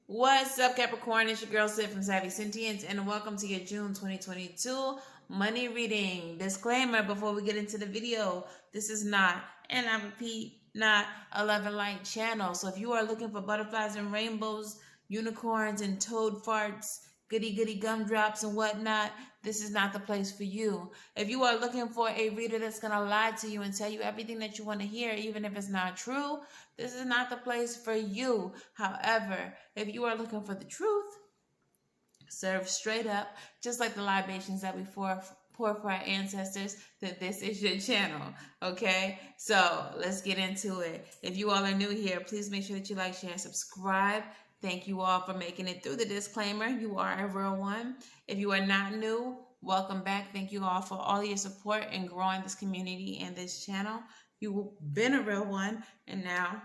What's up, Capricorn? It's your girl Sid from Savy, Sentient, and welcome to your June 2022 money reading. Disclaimer before we get into the video, this is not, and I repeat, not a love and light channel. So if you are looking for butterflies and rainbows, unicorns and toad farts, goody goody gumdrops and whatnot, this is not the place for you. If you are looking for a reader that's going to lie to you and tell you everything that you want to hear, even if it's not true, this is not the place for you. However, if you are looking for the truth, serve straight up, just like the libations that we pour for our ancestors, then this is your channel, okay? So let's get into it. If you all are new here, please make sure that you like, share, and subscribe. Thank you all for making it through the disclaimer. You are a real one. If you are not new, welcome back. Thank you all for all your support and growing this community and this channel. You've been a real one, and now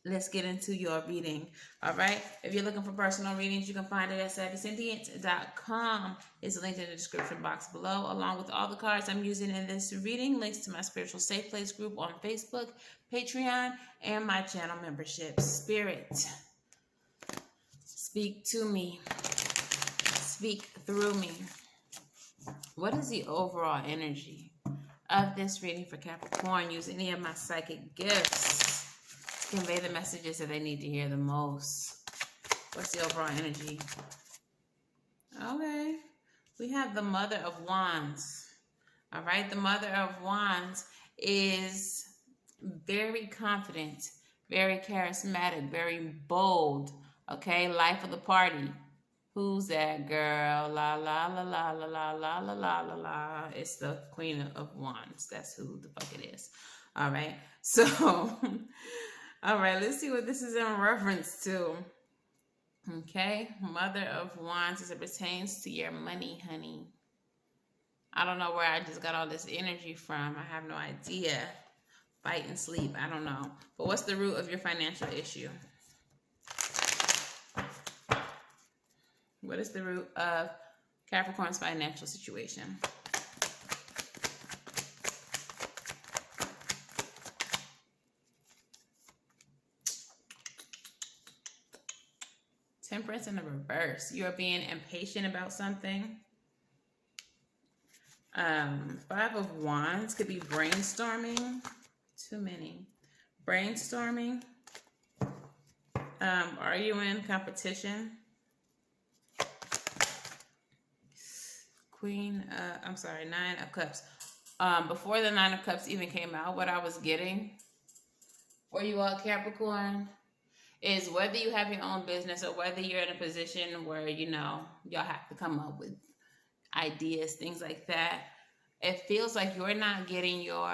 let's get into your reading. All right. If you're looking for personal readings, you can find it at SavySentient.com. It's linked in the description box below, along with all the cards I'm using in this reading, links to my spiritual safe place group on Facebook, Patreon, and my channel membership. Spirit, speak to me. Speak through me. What is the overall energy of this reading for Capricorn? Use any of my psychic gifts to convey the messages that they need to hear the most. What's the overall energy? Okay. We have the Mother of Wands. All right. The Mother of Wands is very confident, very charismatic, very bold. Okay. Life of the party. Who's that girl? La la la la la la la la la la la. It's the Queen of Wands. That's who the fuck it is. All right. So, all right, let's see what this is in reference to. Okay. Mother of Wands as it pertains to your money, honey. I don't know where I just got all this energy from. I have no idea. Fight and sleep. I don't know. But what's the root of your financial issue? What is the root of Capricorn's financial situation? Temperance in the reverse. You are being impatient about something. Five of Wands could be brainstorming. Too many. Brainstorming. Are you in competition? Nine of Cups. Before the Nine of Cups even came out, what I was getting for you all Capricorn is whether you have your own business or whether you're in a position where, y'all have to come up with ideas, things like that. It feels like you're not giving your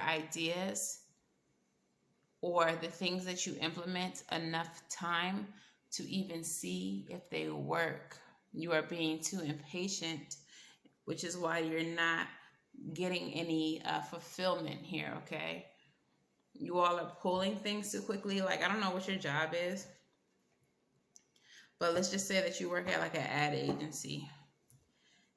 ideas or the things that you implement enough time to even see if they work. You are being too impatient, which is why you're not getting any fulfillment here, okay? You all are pulling things too quickly. Like, I don't know what your job is, but let's just say that you work at like an ad agency.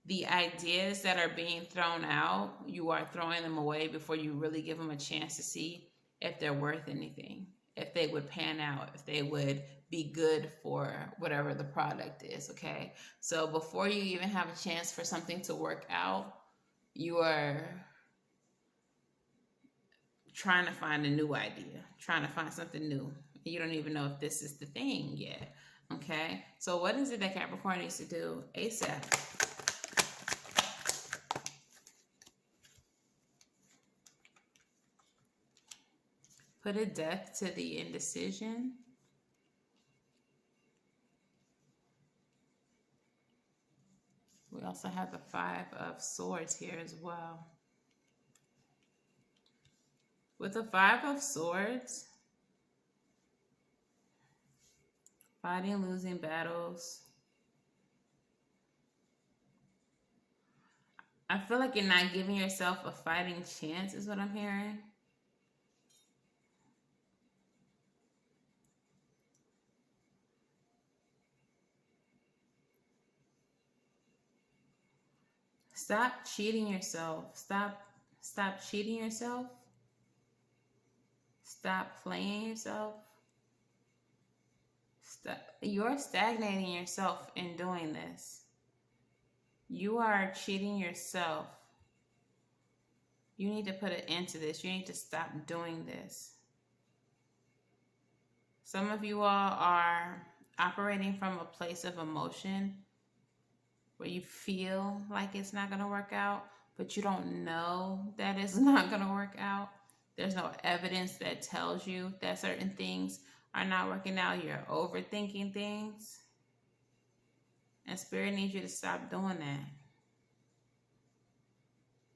The ideas that are being thrown out, you are throwing them away before you really give them a chance to see if they're worth anything, if they would pan out, if they would be good for whatever the product is, okay? So before you even have a chance for something to work out, you are trying to find a new idea, trying to find something new. You don't even know if this is the thing yet, okay? So what is it that Capricorn needs to do ASAP? Put a death to the indecision. We also have the Five of Swords here as well. With the Five of Swords, fighting, losing battles. I feel like you're not giving yourself a fighting chance is what I'm hearing. Stop cheating yourself. Stop cheating yourself. Stop playing yourself. You're stagnating yourself in doing this. You are cheating yourself. You need to put an end to this. You need to stop doing this. Some of you all are operating from a place of emotion where you feel like it's not going to work out, but you don't know that it's not going to work out. There's no evidence that tells you that certain things are not working out. You're overthinking things. And Spirit needs you to stop doing that.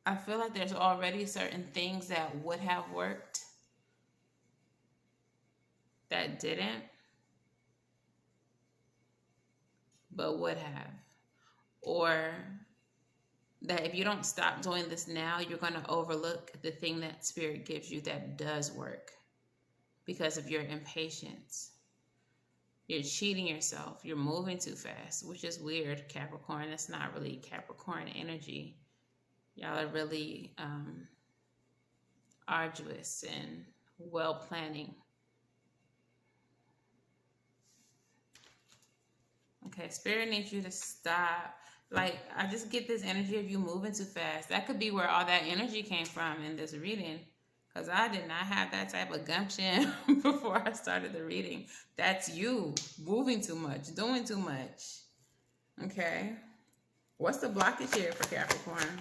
I feel like there's already certain things that would have worked that didn't, but would have. Or that if you don't stop doing this now, you're going to overlook the thing that Spirit gives you that does work because of your impatience. You're cheating yourself. You're moving too fast, which is weird, Capricorn. That's not really Capricorn energy. Y'all are really arduous and well planning. Okay, Spirit needs you to stop. Like, I just get this energy of you moving too fast. That could be where all that energy came from in this reading. Because I did not have that type of gumption before I started the reading. That's you moving too much, doing too much. Okay. What's the blockage here for Capricorn?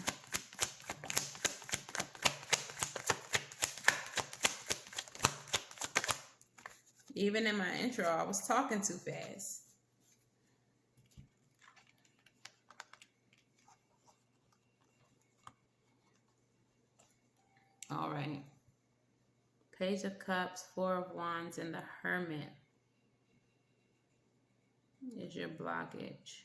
Even in my intro, I was talking too fast. All right. Page of Cups, Four of Wands, and the Hermit is your blockage.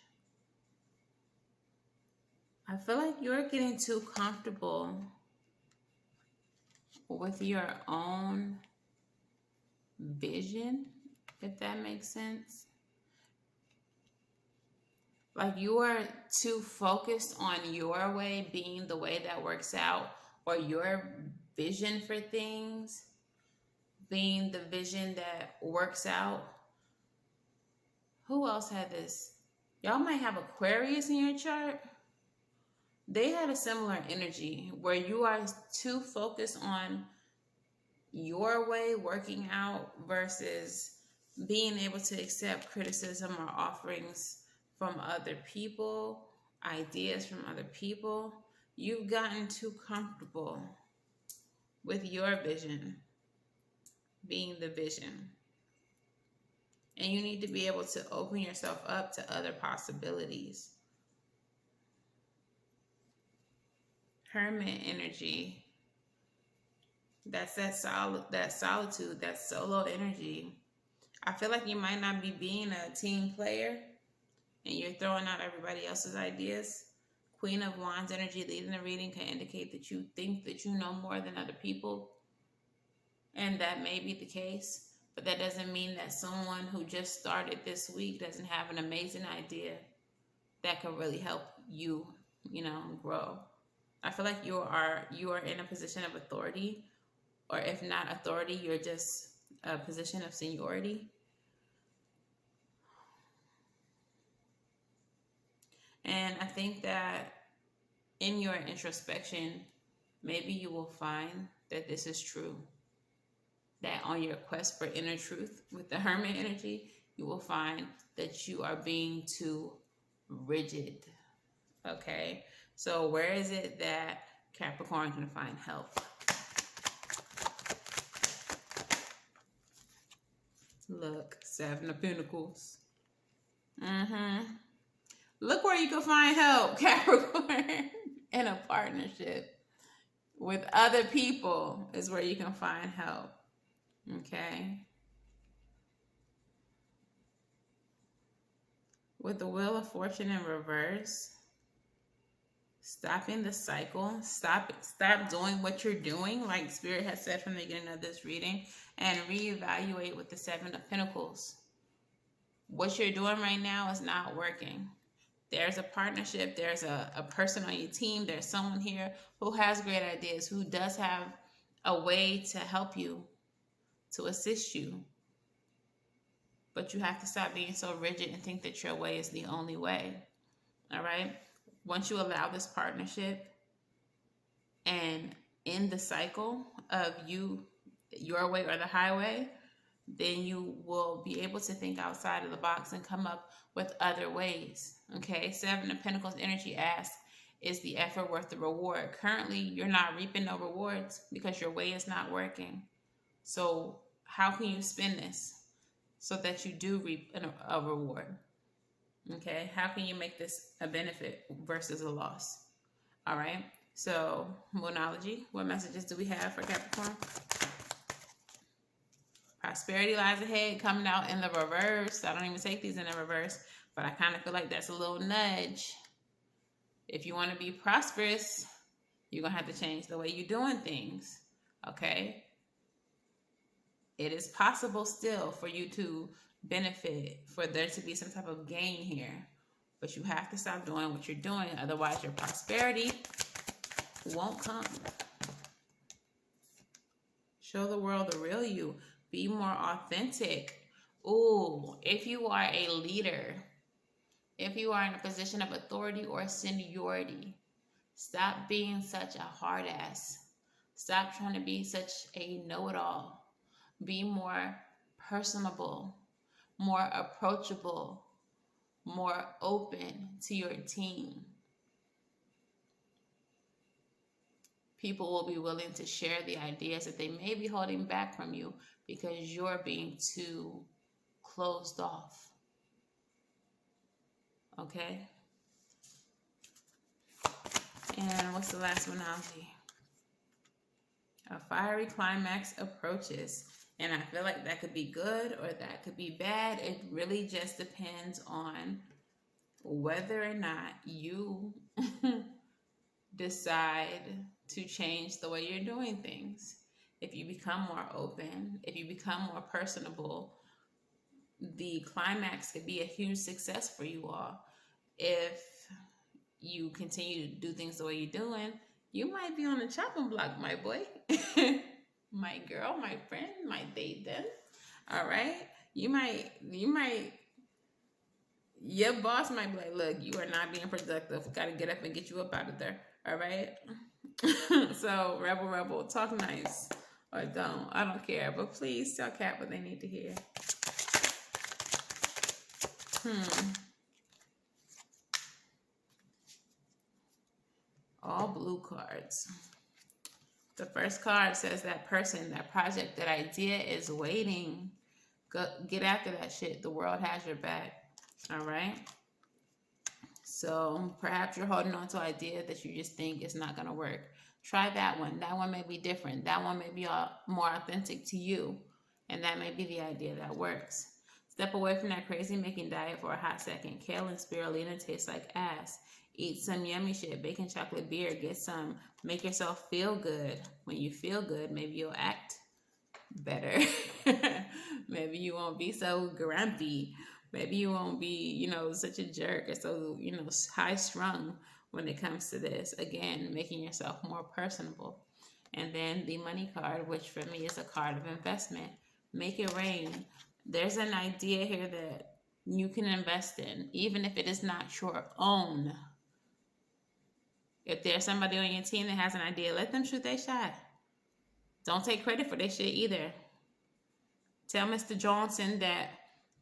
I feel like you're getting too comfortable with your own vision, if that makes sense. Like you are too focused on your way being the way that works out, or your vision for things being the vision that works out. Who else had this? Y'all might have Aquarius in your chart. They had a similar energy where you are too focused on your way working out versus being able to accept criticism or offerings from other people, ideas from other people. You've gotten too comfortable with your vision being the vision. And you need to be able to open yourself up to other possibilities. Hermit energy. That's that solitude, that solo energy. I feel like you might not be being a team player and you're throwing out everybody else's ideas. Queen of Wands energy leading the reading can indicate that you think that you know more than other people. And that may be the case. But that doesn't mean that someone who just started this week doesn't have an amazing idea that can really help you, grow. I feel like you are in a position of authority, or if not authority, you're just a position of seniority. And I think that in your introspection, maybe you will find that this is true. That on your quest for inner truth with the Hermit energy, you will find that you are being too rigid. Okay? So where is it that Capricorn can find help? Look, Seven of Pentacles. Look where you can find help, Capricorn. In a partnership with other people is where you can find help. Okay. With the Wheel of Fortune in reverse, stopping the cycle, stop doing what you're doing, like Spirit has said from the beginning of this reading, and reevaluate with the Seven of Pentacles. What you're doing right now is not working. There's a partnership, there's a person on your team, there's someone here who has great ideas, who does have a way to help you, to assist you. But you have to stop being so rigid and think that your way is the only way. All right? Once you allow this partnership and end the cycle of your way or the highway, then you will be able to think outside of the box and come up with other ways. Okay? Seven of Pentacles energy asks, is the effort worth the reward? Currently, you're not reaping no rewards because your way is not working. So how can you spend this so that you do reap a reward? Okay? How can you make this a benefit versus a loss? All right? So, Moonology, what messages do we have for Capricorn? Prosperity lies ahead, coming out in the reverse. I don't even take these in the reverse, but I kind of feel like that's a little nudge. If you want to be prosperous, you're going to have to change the way you're doing things. Okay? It is possible still for you to benefit, for there to be some type of gain here. But you have to stop doing what you're doing. Otherwise, your prosperity won't come. Show the world the real you. Be more authentic. Ooh, if you are a leader, if you are in a position of authority or seniority, stop being such a hard ass. Stop trying to be such a know-it-all. Be more personable, more approachable, more open to your team. People will be willing to share the ideas that they may be holding back from you because you're being too closed off. Okay? And what's the last Moonology? A fiery climax approaches. And I feel like that could be good or that could be bad. It really just depends on whether or not you decide to change the way you're doing things. If you become more open, if you become more personable, the climax could be a huge success for you all. If you continue to do things the way you're doing, you might be on the chopping block, my boy. My girl, my friend, my date then. All right? Your boss might be like, look, you are not being productive. We got to get up and get you up out of there. All right? So, rebel, talk nice. Or don't. I don't care. But please tell Cap what they need to hear. All blue cards. The first card says that person, that project, that idea is waiting. Go, get after that shit. The world has your back. All right? So perhaps you're holding on to an idea that you just think is not going to work. Try that one. That one may be different. That one may be more authentic to you. And that may be the idea that works. Step away from that crazy making diet for a hot second. Kale and spirulina taste like ass. Eat some yummy shit. Bacon, chocolate, beer. Get some. Make yourself feel good. When you feel good, maybe you'll act better. Maybe you won't be so grumpy. Maybe you won't be, such a jerk or so, high strung when it comes to this. Again, making yourself more personable. And then the money card, which for me is a card of investment. Make it rain. There's an idea here that you can invest in, even if it is not your own. If there's somebody on your team that has an idea, let them shoot their shot. Don't take credit for their shit either. Tell Mr. Johnson that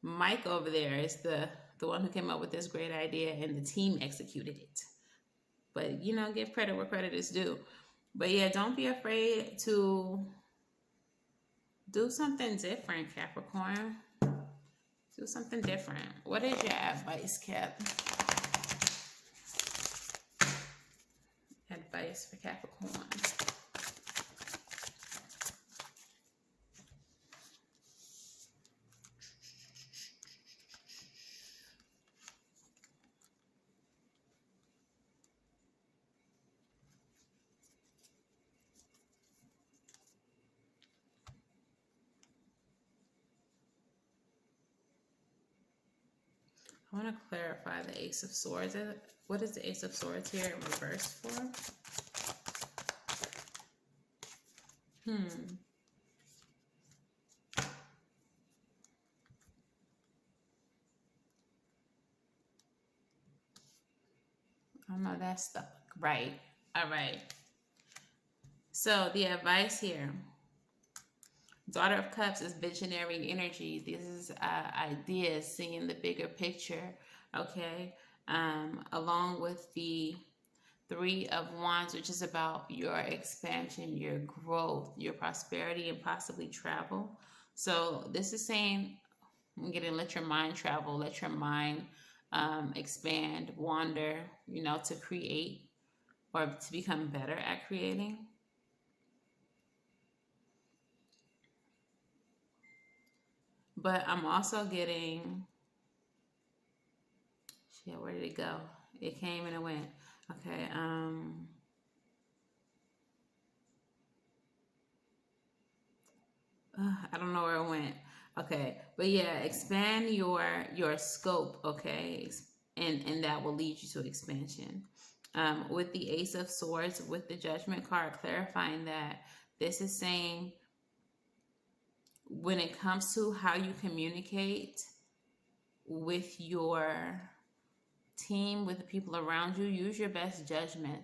Mike over there is the one who came up with this great idea and the team executed it. But, give credit where credit is due. But yeah, don't be afraid to do something different, Capricorn. Do something different. What is your advice, Cap? Advice for Capricorn. I want to clarify the Ace of Swords. What is the Ace of Swords here in reverse for? I know that's stuck. Right. All right. So the advice here. Daughter of Cups is visionary energy. This is ideas, seeing the bigger picture, okay? Along with the Three of Wands, which is about your expansion, your growth, your prosperity, and possibly travel. So this is saying, I'm getting, let your mind travel, let your mind expand, wander, to create or to become better at creating. But I'm also getting, shit, where did it go? It came and it went. Okay. I don't know where it went. Okay, but yeah, expand your scope. Okay, and that will lead you to expansion. With the Ace of Swords, with the Judgment card, clarifying that this is saying when it comes to how you communicate with your team, with the people around you, use your best judgment.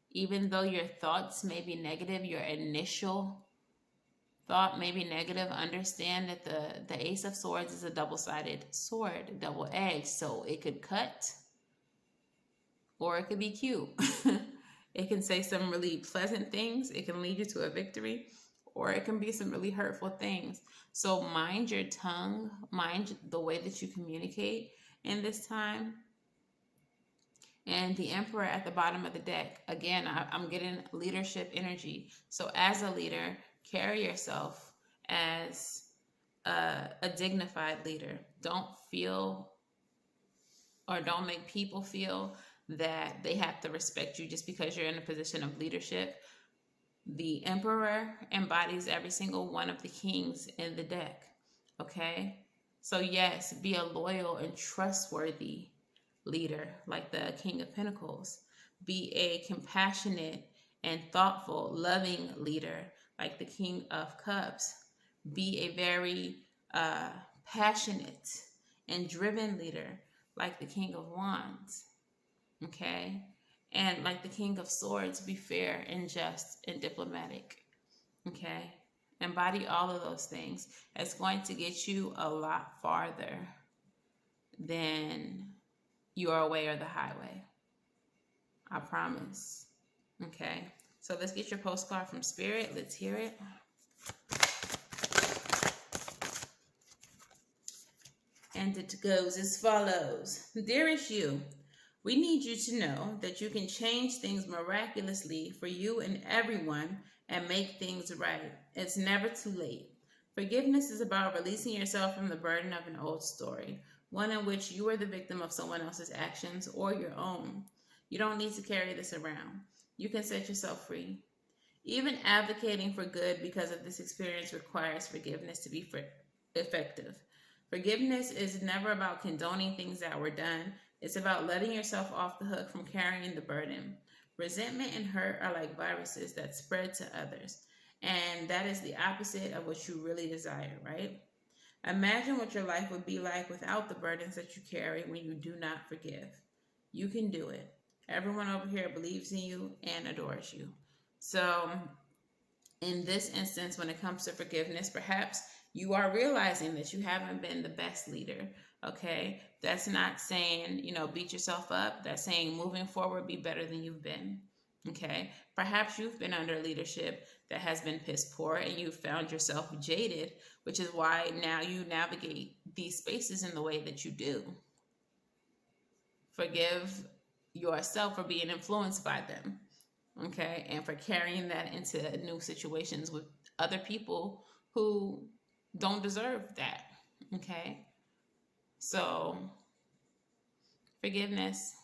Even though your thoughts may be negative, your initial thought may be negative, understand that the Ace of Swords is a double-sided sword, double-edged, so it could cut or it could be cute. It can say some really pleasant things, it can lead you to a victory, or it can be some really hurtful things. So mind your tongue, mind the way that you communicate in this time. And the Emperor at the bottom of the deck, again, I'm getting leadership energy. So as a leader, carry yourself as a dignified leader. Don't feel or don't make people feel that they have to respect you just because you're in a position of leadership. The Emperor embodies every single one of the kings in the deck. Okay? So yes, be a loyal and trustworthy leader like the King of Pentacles. Be a compassionate and thoughtful, loving leader like the King of Cups. Be a very passionate and driven leader like the King of Wands. Okay? And like the King of Swords, be fair and just and diplomatic. Okay? Embody all of those things. It's going to get you a lot farther than your way or the highway. I promise. Okay? So let's get your postcard from Spirit. Let's hear it. And it goes as follows. Dearest you, we need you to know that you can change things miraculously for you and everyone and make things right. It's never too late. Forgiveness is about releasing yourself from the burden of an old story, one in which you are the victim of someone else's actions or your own. You don't need to carry this around. You can set yourself free. Even advocating for good because of this experience requires forgiveness to be effective. Forgiveness is never about condoning things that were done. It's about letting yourself off the hook from carrying the burden. Resentment and hurt are like viruses that spread to others. And that is the opposite of what you really desire, right? Imagine what your life would be like without the burdens that you carry when you do not forgive. You can do it. Everyone over here believes in you and adores you. So in this instance, when it comes to forgiveness, perhaps you are realizing that you haven't been the best leader. Okay, that's not saying, beat yourself up. That's saying moving forward, be better than you've been. Okay, perhaps you've been under leadership that has been piss poor and you've found yourself jaded, which is why now you navigate these spaces in the way that you do. Forgive yourself for being influenced by them. Okay, and for carrying that into new situations with other people who don't deserve that. Okay, so forgiveness.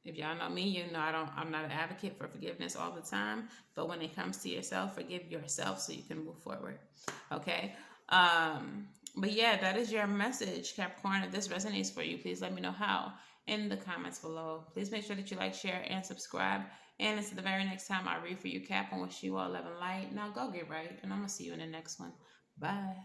If y'all know me, you know I'm not an advocate for forgiveness all the time, but when it comes to yourself, forgive yourself so you can move forward. Okay. But yeah, that is your message, Capricorn. If this resonates for you, please let me know how in the comments below. Please make sure that you like, share, and subscribe. And until the very next time I read for you, Cap, and wish you all love and light. Now go get right, and I'm gonna see you in the next one. Bye.